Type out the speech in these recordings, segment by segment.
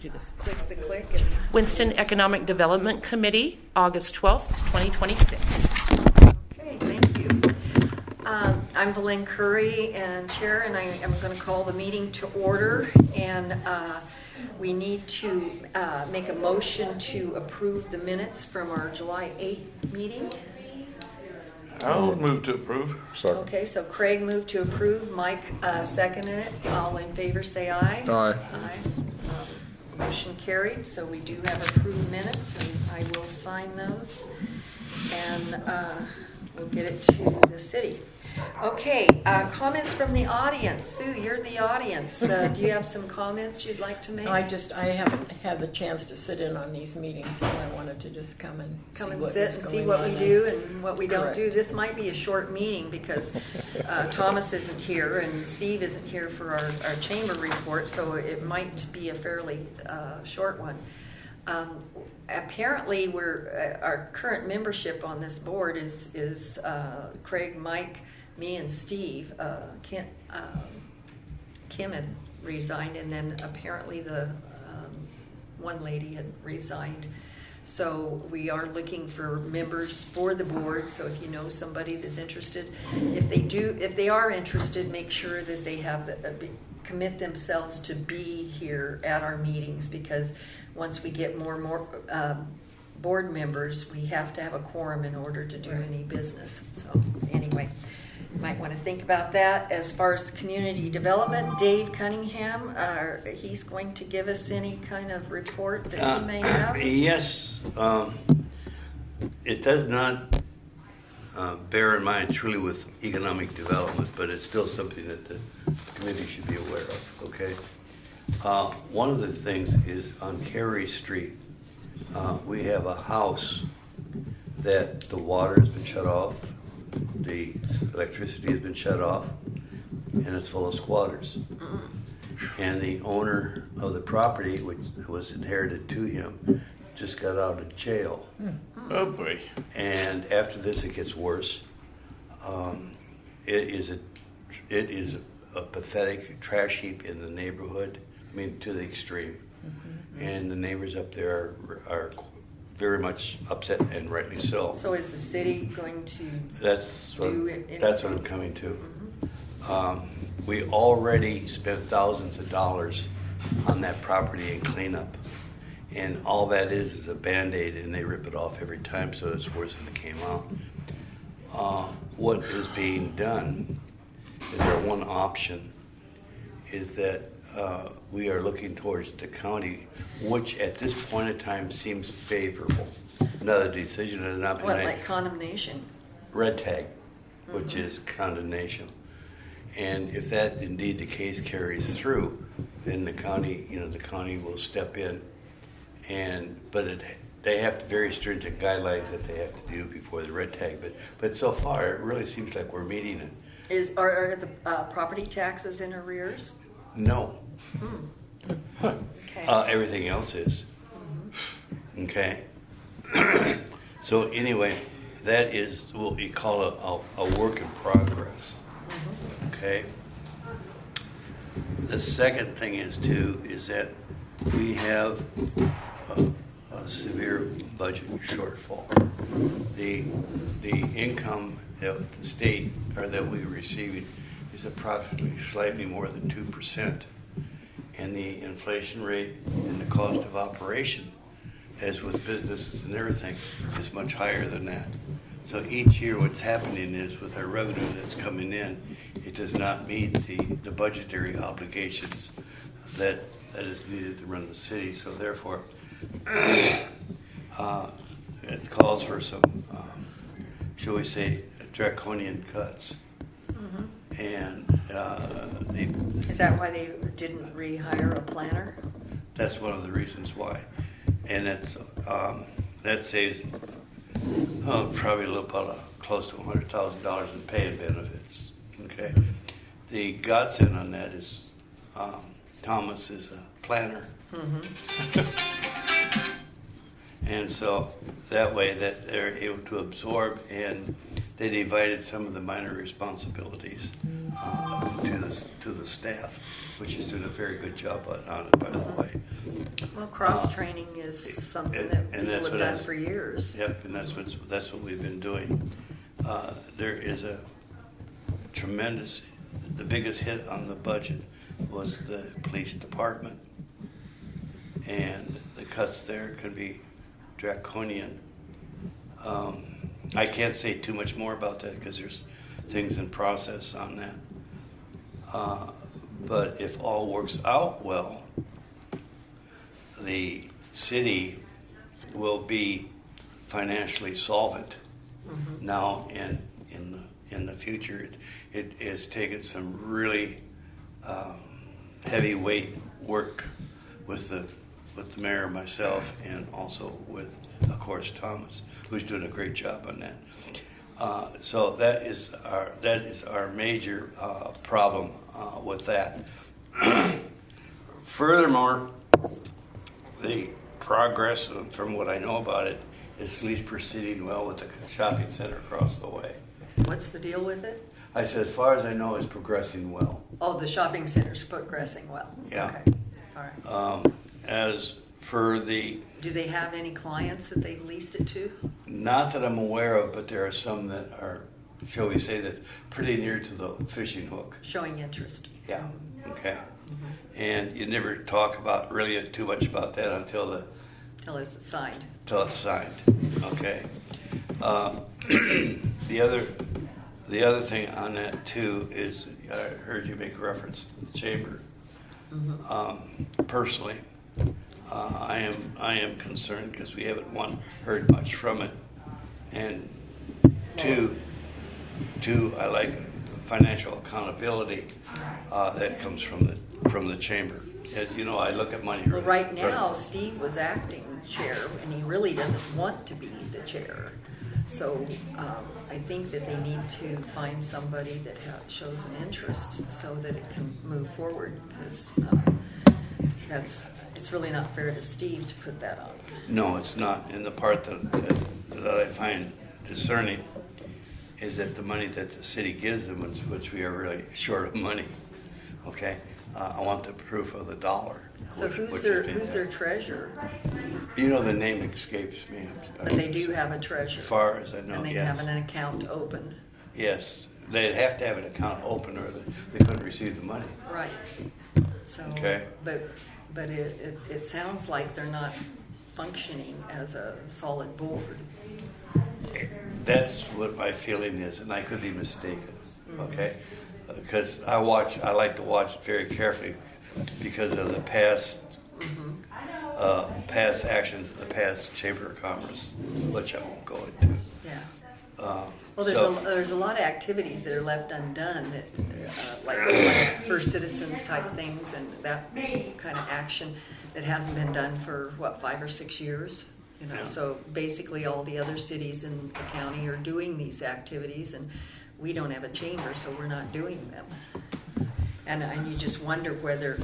do this. Click the click. And Winston Economic Development Committee, August 12th, 2026. okay, thank you. I'm Valene Curry and Chair, and I am going to call the meeting to order. And we need to make a motion to approve the minutes from our July 8th meeting. I'll move to approve. Second. Okay, so Craig moved to approve, Mike seconded it. All in favor say aye. Aye. Aye. Motion carried, so we do have approved minutes, and I will sign those, and we'll get it to the city. Okay, comments from the audience. Sue, you're the audience. Do you have some comments you'd like to make? I haven't had the chance to sit in on these meetings, so I wanted to just come and sit and see what we do and what we don't do. This might be a short meeting because Thomas isn't here and Steve isn't here for our chamber report, so it might be a fairly short one. Apparently, our current membership on this board is Craig, Mike, me, and Steve. Kim had resigned, and then apparently the one lady had resigned. So we are looking for members for the board. So if you know somebody that's interested, if they are interested, make sure that they have commit themselves to be here at our meetings, because once we get more and more board members, we have to have a quorum in order to do any business. So anyway, you might want to think about that. As far as community development, Dave Cunningham, he's going to give us any kind of report that he may have. Yes, it does not bear in mind truly with economic development, but it's still something that the committee should be aware of, okay? One of the things is on Cary Street, we have a house that the water has been shut off, the electricity has been shut off, and it's full of squatters. And the owner of the property, which was inherited to him, just got out of jail. Oh boy. And after this, it gets worse. It is a pathetic trash heap in the neighborhood. I mean, to the extreme. And the neighbors up there are very much upset, and rightly so. So is the city going to That's what I'm coming to. We already spent thousands of dollars on that property in cleanup, and all that is a Band-Aid, and they rip it off every time, so it's worse than it came out. What is being done is our one option is that we are looking towards the county, which at this point in time seems favorable. Another decision has not been made. like condemnation? Red tag, which is condemnation. And if that indeed the case carries through, then the county will step in, they have very stringent guidelines that they have to do before the red tag. But so far, it really seems like we're meeting it. Are the property taxes in arrears? No. Okay. Everything else is. Okay. So anyway, that is what we call a work in progress. Okay. The second thing is that we have a severe budget shortfall. The income that the state or that we're receiving is approximately slightly more than 2%, and the inflation rate and the cost of operation, as with businesses and everything, is much higher than that. So each year what's happening is with our revenue that's coming in, it does not meet the budgetary obligations that is needed to run the city. So therefore, it calls for some, shall we say, draconian cuts. And Is that why they didn't rehire a planner? that's one of the reasons why. And that saves probably about close to $100,000 in pay and benefits. Okay. The godsend on that is Thomas is a planner. And so that way that they're able to absorb, and they divided some of the minor responsibilities to the staff, which is doing a very good job on it, by the way. Well, cross-training is something that and that's people have what done I- for years. Yep, and that's what we've been doing. There is a tremendous, the biggest hit on the budget was the police department. And the cuts there could be draconian. I can't say too much more about that because there's things in process on that. But if all works out well, the city will be financially solvent. Now in the future, it has taken some really heavyweight work with the mayor, myself, and also with, of course, Thomas, who's doing a great job on that. So that is our major problem with that. Furthermore, the progress, from what I know about it, is at least proceeding well with the shopping center across the way. What's the deal with it? I said, as far as I know, it's progressing well. Oh, the shopping center's progressing well. Yeah. Okay, all right. As for the, Do they have any clients that they've leased it to? not that I'm aware of, but there are some that are, shall we say, that pretty near to the fishing hook. Showing interest. Yeah. Okay. And you never talk about really too much about that until Till it's signed. it's signed. Okay. The other thing on that too is I heard you make reference to the chamber. Personally, I am concerned because we haven't heard much from it, and two, I like financial accountability that comes from the chamber. As you know, I look at money. Well, right now, Steve was acting chair, and he really doesn't want to be the chair. So I think that they need to find somebody that shows an interest so that it can move forward, because it's really not fair to Steve to put that on. No, it's not. And the part that I find discerning is that the money that the city gives them, which we are really short of money. Okay, I want the proof of the dollar. So who's their treasurer? You know, the name escapes me. But they do have a treasurer. As far as I know, And they yes. have an account open. Yes, they'd have to have an account open or they couldn't receive the money. Right. So, Okay. But it sounds like they're not functioning as a solid board. That's what my feeling is, and I could be mistaken. Okay, because I like to watch very carefully because of the past actions of the past Chamber of Commerce, which I won't go into. Yeah. Well, Well, there's a lot of activities that are left undone that, like First Citizens type things and that kind of action that hasn't been done for 5 or 6 years. Yeah. So basically, all the other cities in the county are doing these activities, and we don't have a chamber, so we're not doing them. And you just wonder whether,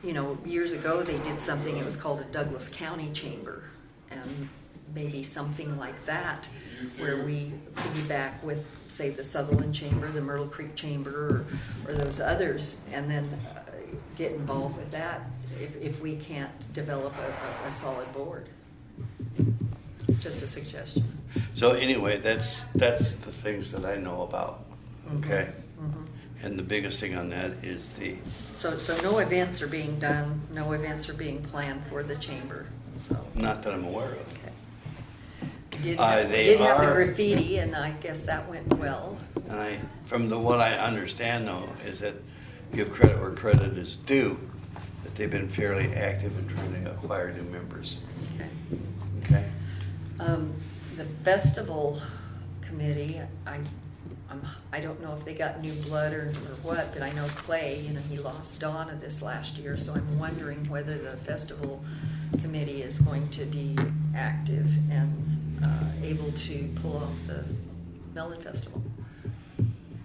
years ago they did something. It was called a Douglas County Chamber, and maybe something like that, where we piggyback with, say, the Sutherland Chamber, the Myrtle Creek Chamber, or those others, and then get involved with that if we can't develop a solid board. Just a suggestion. So anyway, that's the things that I know about. Okay, and the biggest thing on that is So no events are being done, no events are being planned for the chamber. So not that I'm aware of. okay. We They did have the are- graffiti, and I guess that went well. And from what I understand though, is that give credit where credit is due, that they've been fairly active in trying to acquire new members. Okay. Okay. The festival committee, I don't know if they got new blood or what, but I know Clay, he lost Donna this last year, so I'm wondering whether the festival committee is going to be active and able to pull off the Melon Festival.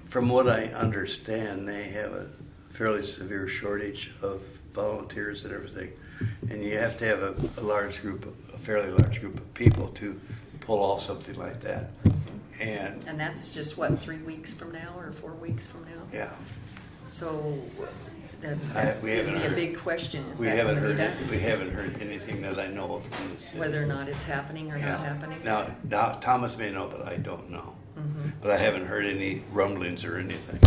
From what I understand, they have a fairly severe shortage of volunteers and everything, and you have to have a fairly large group of people to pull off something like that. And that's just 3 weeks from now or 4 weeks from now? yeah, So that we gives haven't me a heard- big question. Is We that haven't gonna be heard, done? we haven't heard anything that I know of from the city. Whether or not it's happening or not Yeah. happening? Now, Thomas may know, but I don't know. Mhm. But I haven't heard any rumblings or anything.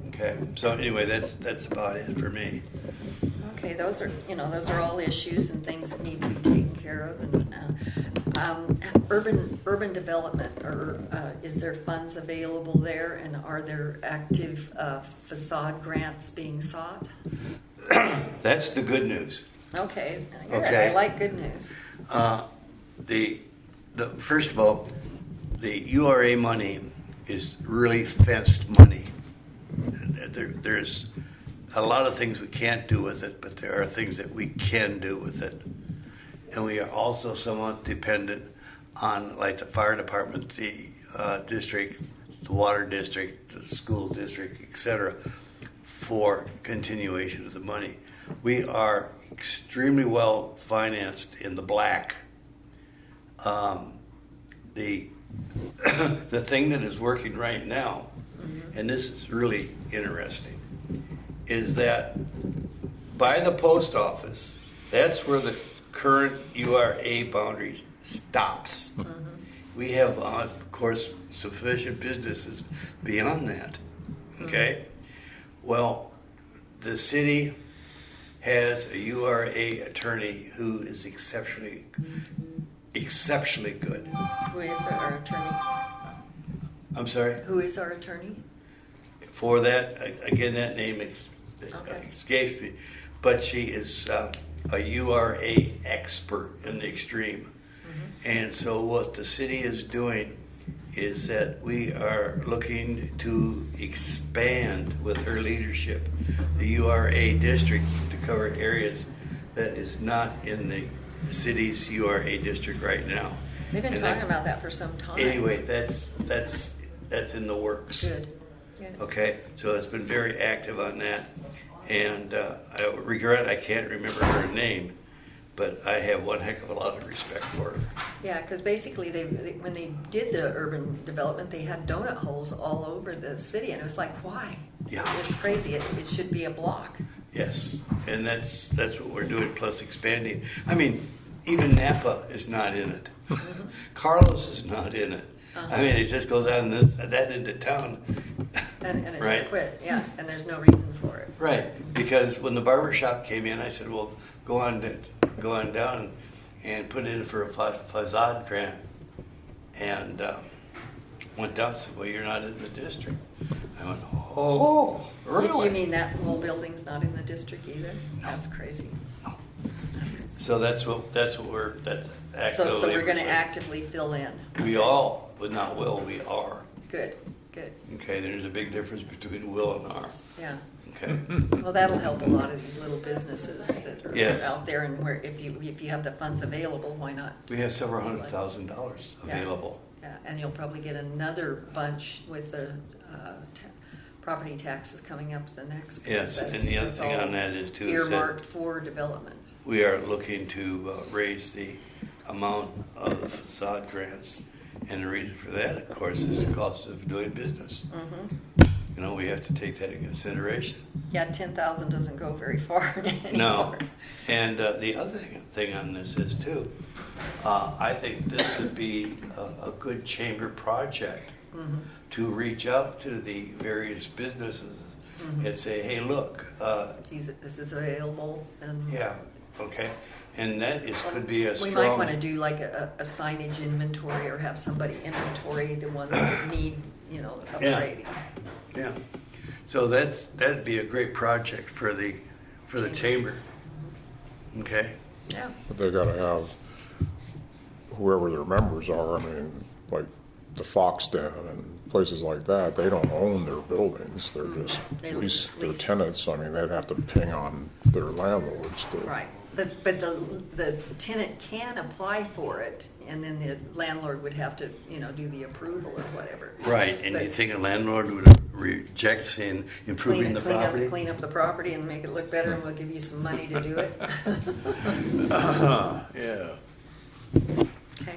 Okay, so anyway, that's about it for me. Okay, those are all issues and things that need to be taken care of. And urban development, or is there funds available there, and are there active facade grants being sought? That's the good news. Okay, good. Okay. I like good news. The first of all, the URA money is really fenced money. There's a lot of things we can't do with it, but there are things that we can do with it. And we are also somewhat dependent on, like, the fire department, the district, the water district, the school district, etc., for continuation of the money. We are extremely well financed in the black. The thing that is working right now, and this is really interesting, is that by the post office, that's where the current URA boundary stops. We have, of course, sufficient businesses beyond that. Okay? Well, the city has a URA attorney who is exceptionally good. Who is our attorney? I'm sorry? Who is our attorney? For that, again, that name Okay. escapes me, but she is a URA expert in the extreme. And so what the city is doing is that we are looking to expand with her leadership the URA district to cover areas that is not in the city's URA district right now. They've been And talking about that for some time. Anyway, that's in the works. Good. Good. Okay, so it's been very active on that, and I regret I can't remember her name, but I have one heck of a lot of respect for her. Yeah, because basically when they did the urban development, they had donut holes all over the city, and it was like, why? Yeah. It's crazy. It should be a block. Yes, and that's what we're doing, plus expanding. I mean, even Napa is not in it. Carlos is not in it. I mean, it just goes on that into town. And it Right. just quit, yeah, and there's no reason for it. Right, because when the barber shop came in, I said, well, go on down and put in for a facade grant. And went down and said, well, you're not in the district. I went, oh, really? You mean that whole building's not in the district either? That's crazy. No. That's crazy. So that's actively. So we're going to actively fill in. We all, but not will, we are. Good, good, Okay, there's a big difference between will and are. yeah. Okay. Well, that'll help a lot of these little businesses that are Yes. out there, and where if you have the funds available, why not? We have several $100,000 Yeah. available. Yeah, and you'll probably get another bunch with the property taxes coming up the next. 'cause Yes, and that's- the other that's thing all on that is too, is that earmarked for development. we are looking to raise the amount of facade grants. And the reason for that, of course, is the cost of doing business. You know, we have to take that in consideration. Yeah, 10,000 doesn't go very far anymore. No. And the other thing on this is too, I think this would be a good chamber project to reach out to the various businesses and say, hey, look, This is available, and yeah, okay. And that could be a we strong. might want to do like a signage inventory, or have somebody inventory the ones that need, Yeah. upgrading. Yeah. So that'd be a great project for the chamber. Okay. Yeah. But they gotta have whoever their members are. I mean, like the Fox Den and places like that, they don't own their buildings. They're just They lease their lease. tenants. I mean, they'd have to ping on their landlords to. Right, but the tenant can apply for it, and then the landlord would have to, do the approval or whatever. Right. And But you think a landlord would reject saying improving the property? Clean up the property and make it look better, and we'll give you some money to do it. Yeah. Okay.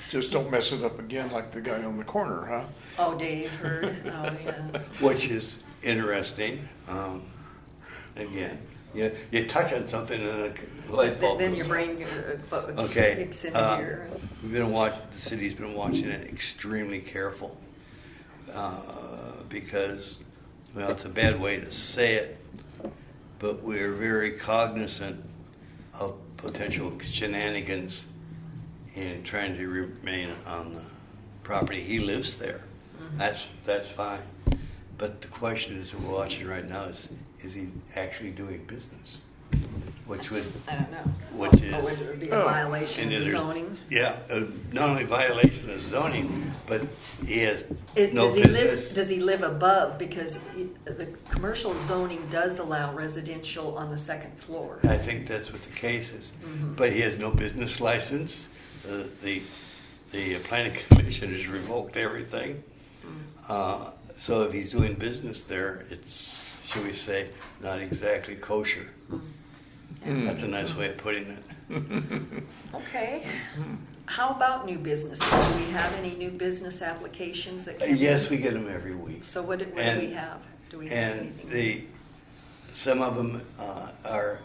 Just don't mess it up again like the guy on the corner, huh? Oh, Dave heard, oh, yeah. Which is interesting. again. You touch on something and a light bulb Then goes your on. brain Okay. kicks into gear. The city's been watching it extremely careful because, well, it's a bad way to say it, but we're very cognizant of potential shenanigans in trying to remain on the property. He lives there. That's fine. But the question is, we're watching right now is he actually doing business? Which would, I don't know. which Or is- would there be a violation and of the there's- zoning? Yeah, not only violation of zoning, but he has no Does he business. live above? Because the commercial zoning does allow residential on the second floor. I think that's what the case is. But he has no business license. The planning commission has revoked everything. So if he's doing business there, it's, shall we say, not exactly kosher. That's a nice way of putting it. Okay. How about new businesses? Do we have any new business applications that came Yes, in? we get them every week. So what do we And- have? Do we have And anything? some of them are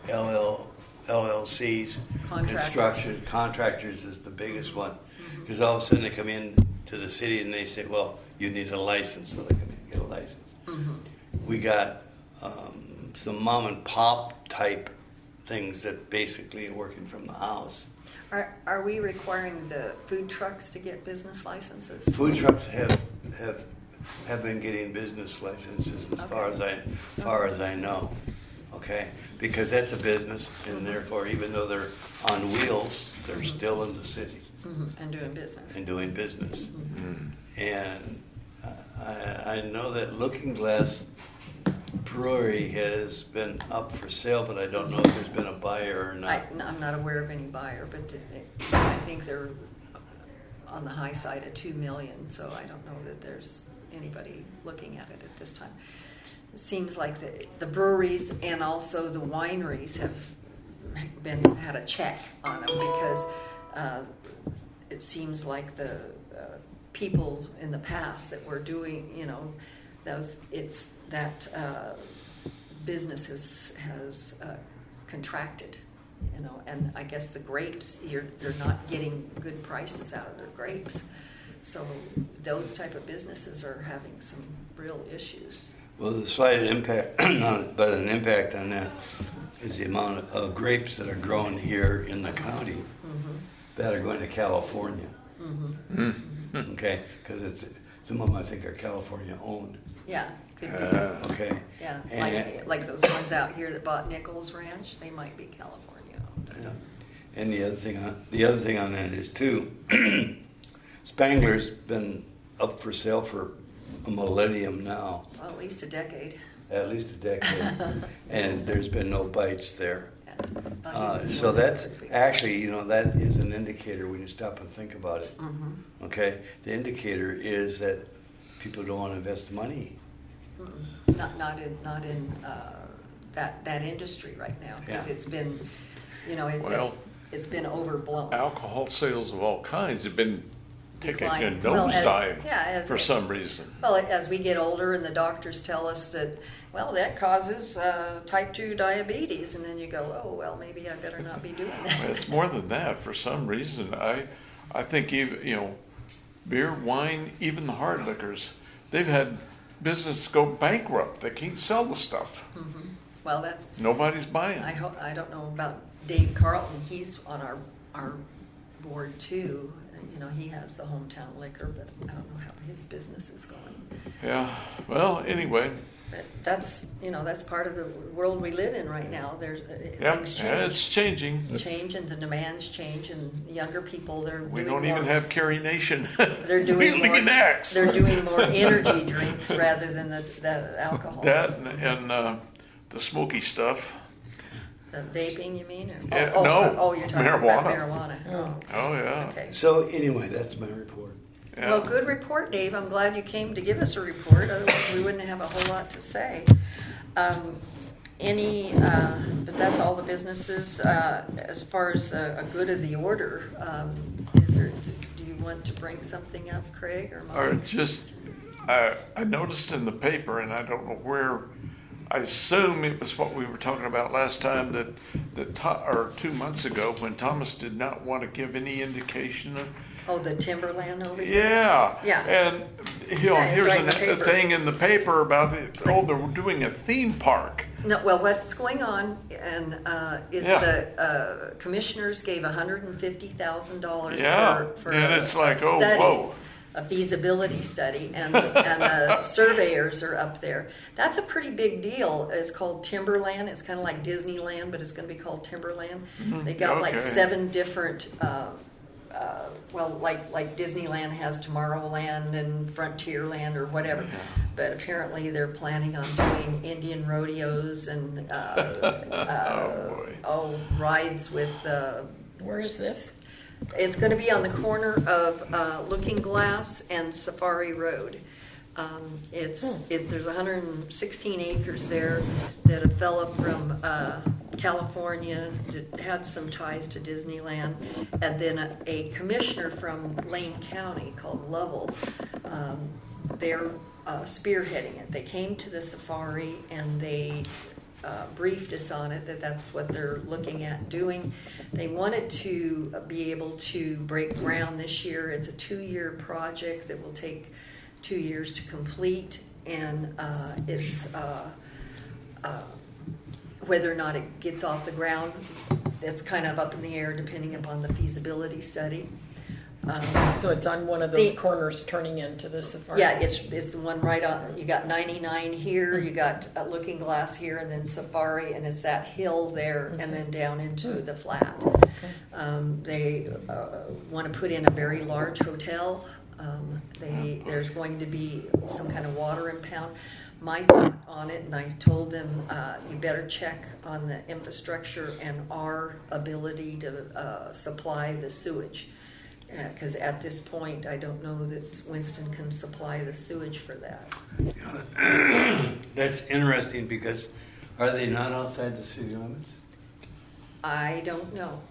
LLCs, Contractors. construction contractors is the biggest one, because all of a sudden they come in to the city and they say, well, you need a license, so they can get a license. We got some mom and pop type things that basically are working from the house. Are we requiring the food trucks to get business licenses? Food trucks have been getting business licenses as far as I know. Okay, because that's a business, and therefore, even though they're on wheels, they're still in the city And doing business? and doing business. And I know that Looking Glass Brewery has been up for sale, but I don't know if there's been a buyer or not. I'm not aware of any buyer, but I think they're on the high side of 2 million, so I don't know that there's anybody looking at it at this time. It seems like the breweries and also the wineries have had a check on them because it seems like the people in the past that were doing, that business has contracted, and I guess the grapes, they're not getting good prices out of their grapes. So those type of businesses are having some real issues. Well, the slight impact, but an impact on that is the amount of grapes that are grown here in the county that are going to California. Okay, because some of them I think are California owned. Yeah, could be. Okay. Yeah, And, like those ones out here that bought Nichols Ranch, they might be California owned. yeah. And the other thing on that is too, Spangler's been up for sale for a millennium now, Well, at least a decade. at least a decade, and there's been no bites there. Yeah. So that's actually, that is an indicator when you stop and think about it. Okay, the indicator is that people don't want to invest money. Not in that industry right now because Yeah. it's been, Well, it's been overblown. alcohol sales of all kinds have been taking a Declining. Well, nosedive for some reason. Well, as we get older and the doctors tell us that, well, that causes type 2 diabetes, and then you go, oh, well, maybe I better not be doing that. It's more than that. For some reason, I think even beer, wine, even the hard liquors, they've had business go bankrupt. They can't sell the stuff. Well, that's, Nobody's buying. I don't know about Dave Carlton. He's on our board too. He has the hometown liquor, but I don't know how his business is going. Yeah. Well, anyway. But that's part of the world we live in right now. There's Yeah, things it's changing. change and the demands change, and younger people We doing don't even more- have Carrie Nation. they're doing wielding more, an axe. They're doing more energy drinks rather than the alcohol. That and the smoky stuff. The vaping, you mean? Or, Yeah, oh, no, oh, you're talking about marijuana. marijuana. Oh yeah. Okay. So anyway, that's my report. Yeah. Well, good report, Dave. I'm glad you came to give us a report. Otherwise, we wouldn't have a whole lot to say. But that's all the businesses. As far as a good of the order, do you want to bring something up, Craig or Or Mike? just, I noticed in the paper, and I don't know where I assume it was what we were talking about last time or 2 months ago when Thomas did not want to give any indication of. Oh, the timberland over here? Yeah. Yeah. And Yeah, it's here's right in the a paper. thing in the paper about it. Oh, they're doing a theme park. No, well, what's going on and is Yeah. the commissioners gave $150,000 Yeah, for and it's like, oh, study, whoa. a feasibility study, and the surveyors are up there. That's a pretty big deal. It's called Timberland. It's kind of like Disneyland, but it's going to be called Timberland. They got like Okay. 7 different. Well, like Disneyland has Tomorrowland and Frontierland or whatever, but apparently they're planning on doing Indian rodeos and boy. rides with. Where is this? It's going to be on the corner of Looking Glass and Safari Road. There's 116 acres there that a fella from California had some ties to Disneyland, and then a commissioner from Lane County called Lovell. They're spearheading it. They came to the safari and they briefed us on it, that's what they're looking at doing. They wanted to be able to break ground this year. It's a 2-year project that will take 2 years to complete, and it's whether or not it gets off the ground, it's kind of up in the air depending upon the feasibility study. So it's on one of those The- corners turning into the safari? Yeah, it's the one right on, you got 99 here, you got Looking Glass here, and then Safari, and it's that hill there, and then down into the flat. They want to put in a very large hotel. There's going to be some kind of water impound. My thought on it, and I told them, you better check on the infrastructure and our ability to supply the sewage. Because at this point, I don't know that Winston can supply the sewage for that. That's interesting because are they not outside the city limits? I don't know.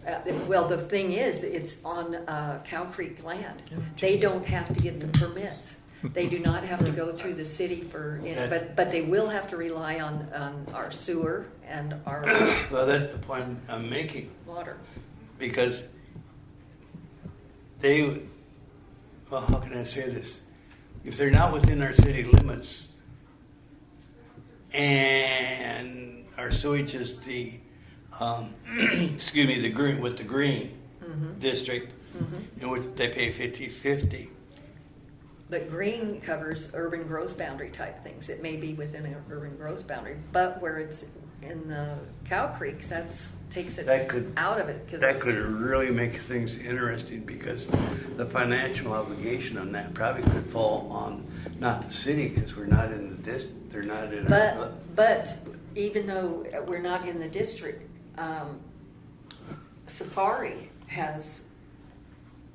Well, the thing is, it's on Cow Creek land. They don't have to get the permits. They do not have to go through the city but they will have to rely on our sewer and our Well, that's the point I'm making. water. Because well, how can I say this? If they're not within our city limits and our sewage is the, excuse me, the green, with the green district, in which they pay 50/50. But green covers urban growth boundary type things. It may be within an urban growth boundary, but where it's in the Cow Creeks, takes it That could- out of it. 'Cause That it's- could really make things interesting because the financial obligation on that probably could fall on not the city because we're not in the they're not in our, But even though we're not in the district, Safari has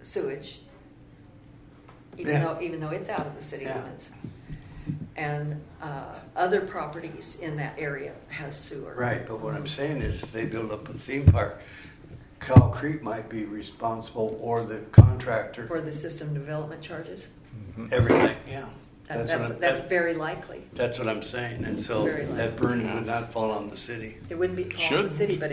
sewage, Yeah. even though it's out of the city Yeah. limits. And other properties in that area has sewer. right. But what I'm saying is if they build up a theme park, Cow Creek might be responsible or the contractor, For the system development charges. everything, yeah. That's very likely. That's what I'm saying, and so Very likely. that burden would not fall on the city. It wouldn't be called the Shouldn't. city, but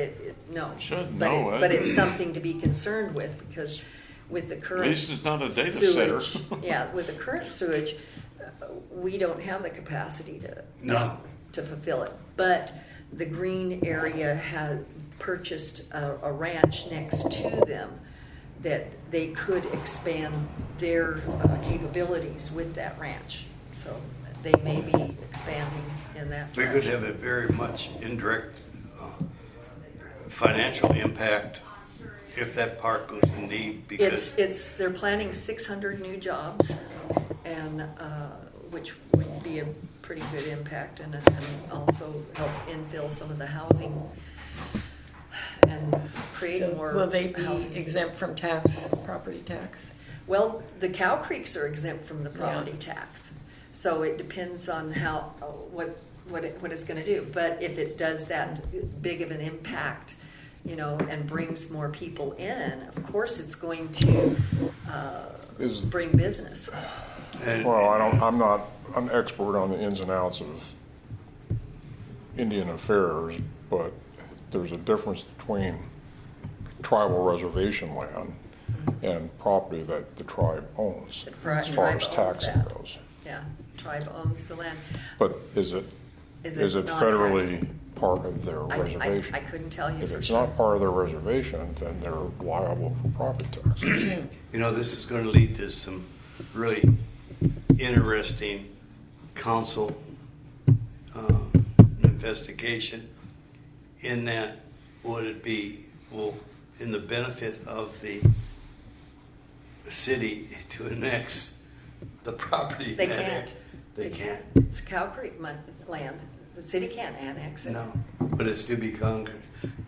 no. Should, But no, But I- it's something to be concerned with because with the current At least it's not a data center. sewage, yeah, with the current sewage, we don't have the capacity No. to fulfill it. But the green area had purchased a ranch next to them that they could expand their capabilities with that ranch. So they may be expanding in that We could direction. have a very much indirect financial impact if that park goes in need because They're planning 600 new jobs, and which would be a pretty good impact, and also help infill some of the housing and create So more will they be housing. exempt from property tax? Well, the Cow Creeks are exempt from the property tax, so it depends on how what it's going to do. But if it does that big of an impact, and brings more people in, of course it's going to bring business. and Well, I'm not an expert on the ins and outs of Indian Affairs, but there's a difference between tribal reservation land and property that the tribe owns, The as far tribe as owns taxing that. goes. Yeah, tribe owns the land. But is it Is it federally part of their reservation? I couldn't tell you If for it's sure. not part of their reservation, then they're liable for property taxes. You know, this is going to lead to some really interesting council investigation. In that, would it be, well, in the benefit of the city to annex the property? They can't. They can't? It's Cow Creek land. The city can't annex it. No, but it's to be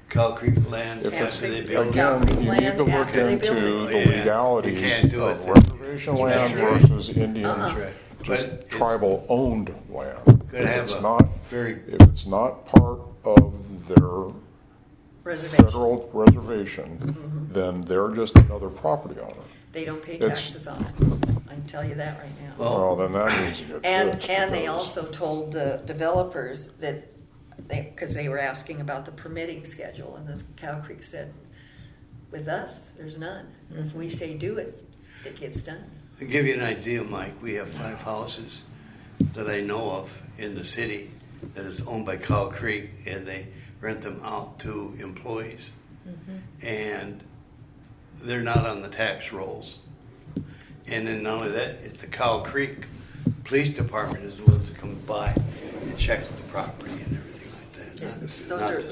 Cow Creek land If after they it's- build it. Cow Again, Creek you need land to look after they build into it. the Yeah, you legalities can't do of it. reservation You land can't. versus Indian, Uh-uh. Right. just But it's tribal-owned land. Gonna If have it's a not, very- if it's not part of their Reservation. federal reservation, then they're just another property owner. They don't pay It's- taxes on it. I can tell you that right now. Well, then that needs to get fixed. And they because- also told the developers that because they were asking about the permitting schedule, and the Cow Creek said, with us, there's none. If we say do it, it gets done. To give you an idea, Mike, we have 5 houses that I know of in the city that is owned by Cow Creek, and they rent them out to employees. And they're not on the tax rolls. And then not only that, it's the Cow Creek Police Department is the ones that come by and checks the property and everything like that, not the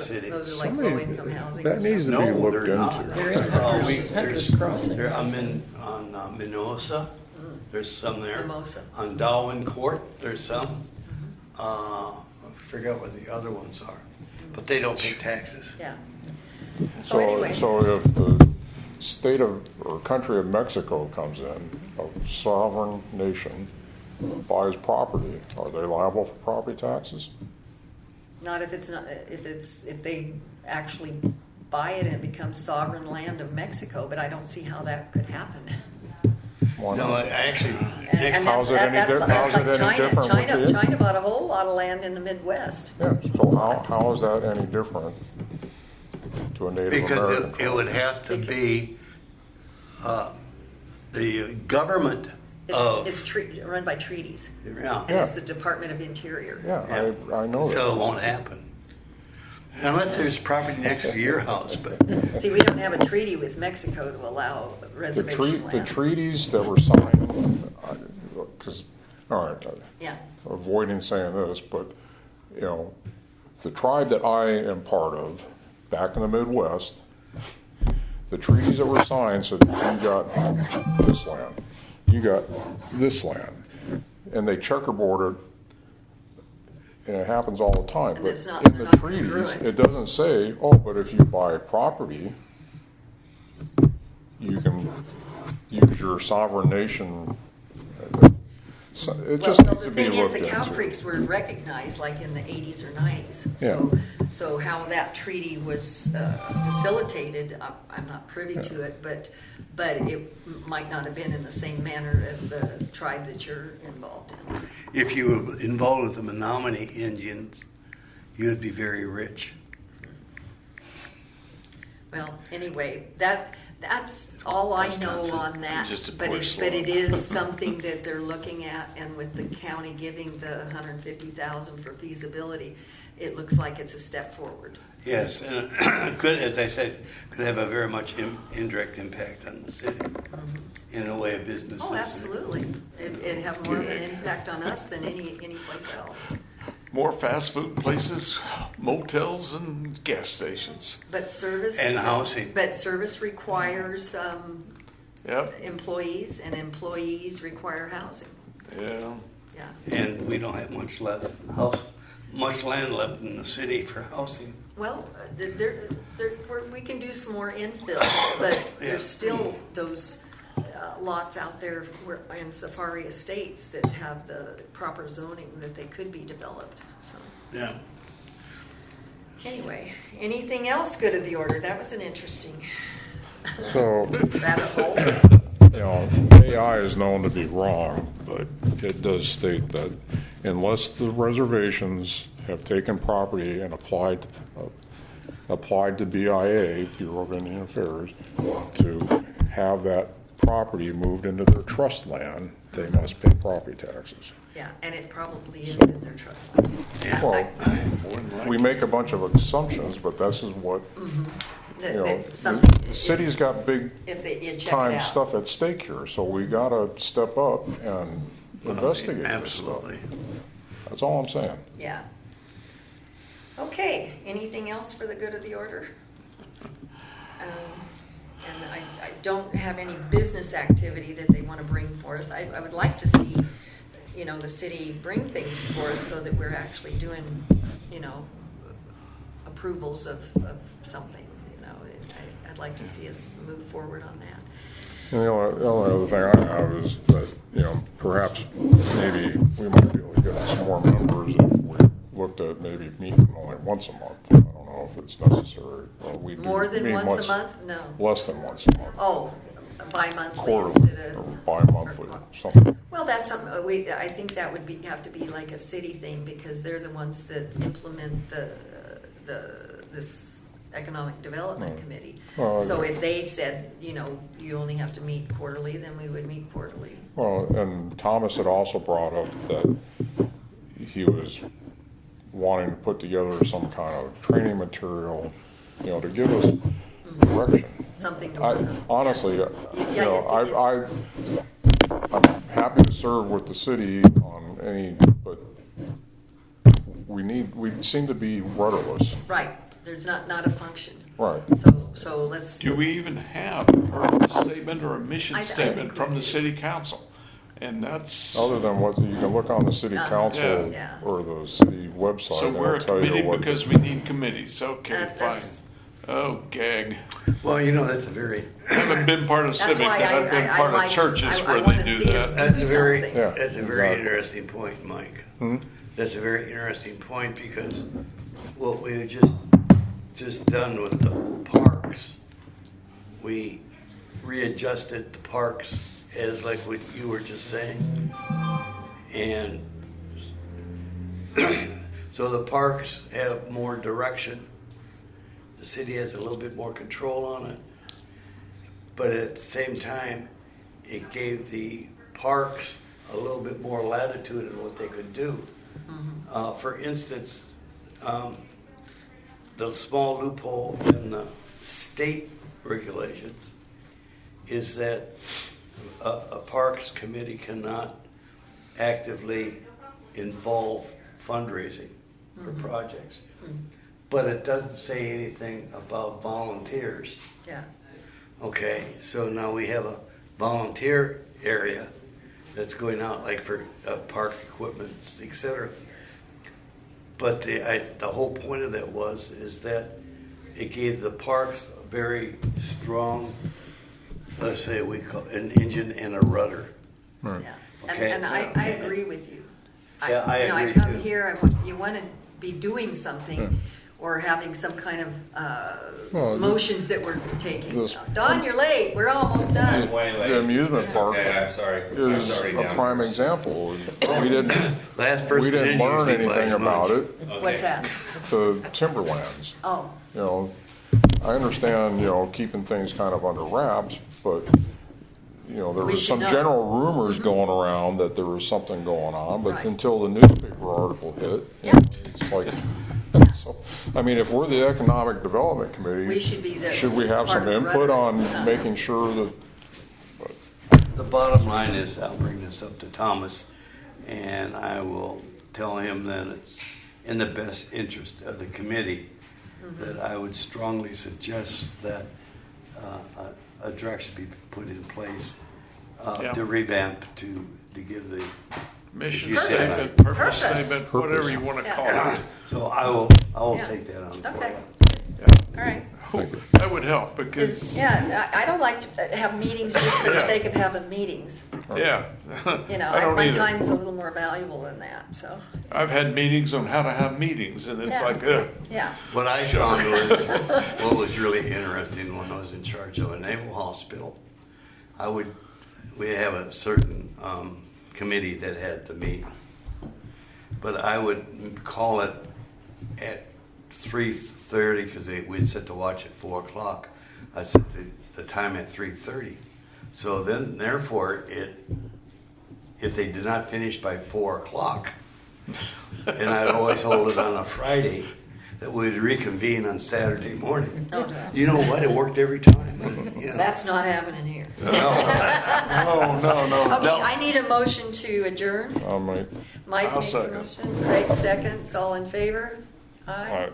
city. Those are like Somebody- low-income housing. that or needs to something. be No, looked they're not. into. They're in Hunter's There's- Crossing. I'm in on Minosa. There's some there. Mimosa. On Darwin Court, there's some. I forgot what the other ones are, but they don't pay taxes. Yeah. So, anyway. so if the state of, or country of Mexico comes in, a sovereign nation, buys property, are they liable for property taxes? Not if it's not, if they actually buy it and it becomes sovereign land of Mexico, but I don't see how that could happen. Why No, not? I actually, And How's it any that's di- how's like it any China. different with you? China bought a whole lot of land in the Midwest. Yeah, so how is that any different to a Native because American? it would have to be the government of. It's run by treaties, Yeah. and it's the Department of Interior. Yeah, I know that. So it won't happen. Unless there's property next to your house, but See, we don't have a treaty with Mexico to allow The reservation the land. treaties that were signed, because, all right, Yeah, avoiding saying this, but, you know, the tribe that I am part of, back in the Midwest, the treaties that were signed said you got this land, you got this land, and they checkerboarded, and it happens all the time. And But it's not- in they're the not treaties, congruent. it doesn't say, oh, but if you buy property, you can use your sovereign nation. So it just well, needs to the be thing is, looked the Cow into. Creeks were recognized like in the 80s or 90s. So how that treaty was facilitated, I'm not privy to it, but it might not have been in the same manner as the tribe that you're involved in. if you were involved with the Menominee Indians, you would be very rich. Well, anyway, that's all I know Wisconsin. on that. Just a But push it slog. is something that they're looking at, and with the county giving the $150,000 for feasibility, it looks like it's a step forward. Yes, and it could, as I said, could have a very much indirect impact on the city in a way of businesses. Oh, absolutely. It'd have more of an impact on us than any place else. More fast food places, motels, and gas stations. But service. And housing. But service requires Yep, employees, and employees require housing. yeah. Yeah. And we don't have much much land left in the city for housing. Well, we can do some more infill, but Yeah. there's still those lots out there in Safari Estates that have the proper zoning that they could be developed. So Yeah. anyway, anything else good of the order? That was an interesting So, rabbit hole. you know, AI is known to be wrong, but it does state that unless the reservations have taken property and applied to BIA, Bureau of Indian Affairs, to have that property moved into their trust land, they must pay property taxes. Yeah, and it probably is in their trust fund. Well, we make a bunch of assumptions, but this is what, That- you know, that something- the city's got big If you check it time out. stuff at stake here, so we gotta step up and investigate this stuff. Absolutely. That's all I'm saying. Yeah. Okay, anything else for the good of the order? And I don't have any business activity that they want to bring for us. I would like to see, you know, the city bring things for us so that we're actually doing, you know, approvals of something, you know. I'd like to see us move forward on that. And the only other thing I have is that, you know, perhaps maybe we might be able to get some more members if we looked at maybe meeting only once a month. I don't know if it's necessary. Or we do More than meet once a month? No. Less than once a month. Oh, bi-monthly Quarterly instead or of. bi-monthly, something. Well, that's something, I think that would have to be like a city thing, because they're the ones that implement this economic development committee. Oh, So okay. if they said, you know, you only have to meet quarterly, then we would meet quarterly. Well, and Thomas had also brought up that he was wanting to put together some kind of training material, you know, to give us direction. Something to I work on. honestly, you Yeah, know, I'm happy to serve with the city on any, but we seem to be rudderless. Right, there's not a function. Right. So let's. Do we even have a purpose statement or a mission I think statement we from the do. city council? And that's, Other than what, you can look on the city council Yeah. or the city website. so and we're a it'll tell you committee what because we need committees. Okay, fine. That's- Oh, gag. Well, you know, that's a very, I haven't been part of That's civic, why but I've been I part like- of churches I where wanna they do see us that. that's a very, something. Yeah, that's a very exactly. interesting point, Mike. That's a very interesting point, because what we had just done with the parks, we readjusted the parks as like what you were just saying. And so the parks have more direction. The city has a little bit more control on it. But at the same time, it gave the parks a little bit more latitude in what they could do. For instance, the small loophole in the state regulations is that a parks committee cannot actively involve fundraising for projects. But it doesn't say anything about volunteers. Yeah, Okay, so now we have a volunteer area that's going out like for park equipment, etc. But the whole point of that is that it gave the parks a very strong, let's say we call an engine and a rudder. yeah. Okay. And I agree with you. Yeah, I you know, agree I come too. here, you want to be doing something or having some kind of Well, motions that we're taking. this- Don, you're late. We're almost done. Way late. The amusement park Okay, I'm sorry. I'm is sorry, a down. prime example. We didn't Last person we didn't in learn usually anything buys about lunch. it. Okay. What's that? The timberlands. Oh, You know, I understand, you know, keeping things kind of under wraps, but, you know, there We was should some know. general rumors going around that there was something going on, but Right. until the newspaper article hit, you Yeah. know, it's like, so, I mean, if we're the Economic Development Committee, We should be the should we have part some of the input rudder. on making sure that, The bottom line is, I'll bring this up to Thomas, and I will tell him that it's in the best interest of the committee that I would strongly suggest that a direction be put in place Yeah. to revamp, to give the. Mission You said statement, that. purpose Purpose. statement, whatever you want to Yeah. call it. So I will Yeah. take that on. okay. All right. That would help because, Yeah, I don't like to have meetings just for the Yeah. sake of having meetings. yeah. You know, I don't my either. time's a little more valuable than that, so, I've had meetings on how to have meetings and it's Yeah. like, yeah. What I found was, what was really interesting when I was in charge of a naval hospital, we have a certain committee that had to meet. but I would call it at 3:30 because we'd set the watch at 4 o'clock. I set the time at 3:30. So then, therefore, if they did not finish by 4 o'clock, and I'd always hold it on a Friday, that we'd reconvene on Saturday morning. Oh, no. You know what? It worked every time. Yeah. That's not happening here. No, no. Okay, I need a motion to adjourn. Mike, Mike I'll makes a second. motion, Craig seconds, all in favor? all Aye. right.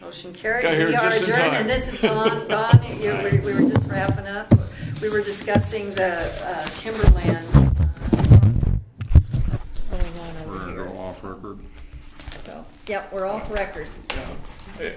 Motion carried. Got here We are just in adjourned, time. and this is Don, we were just wrapping up. We were discussing the timberland going on We're over gonna here. go off record. So, yep, we're off record. Hey,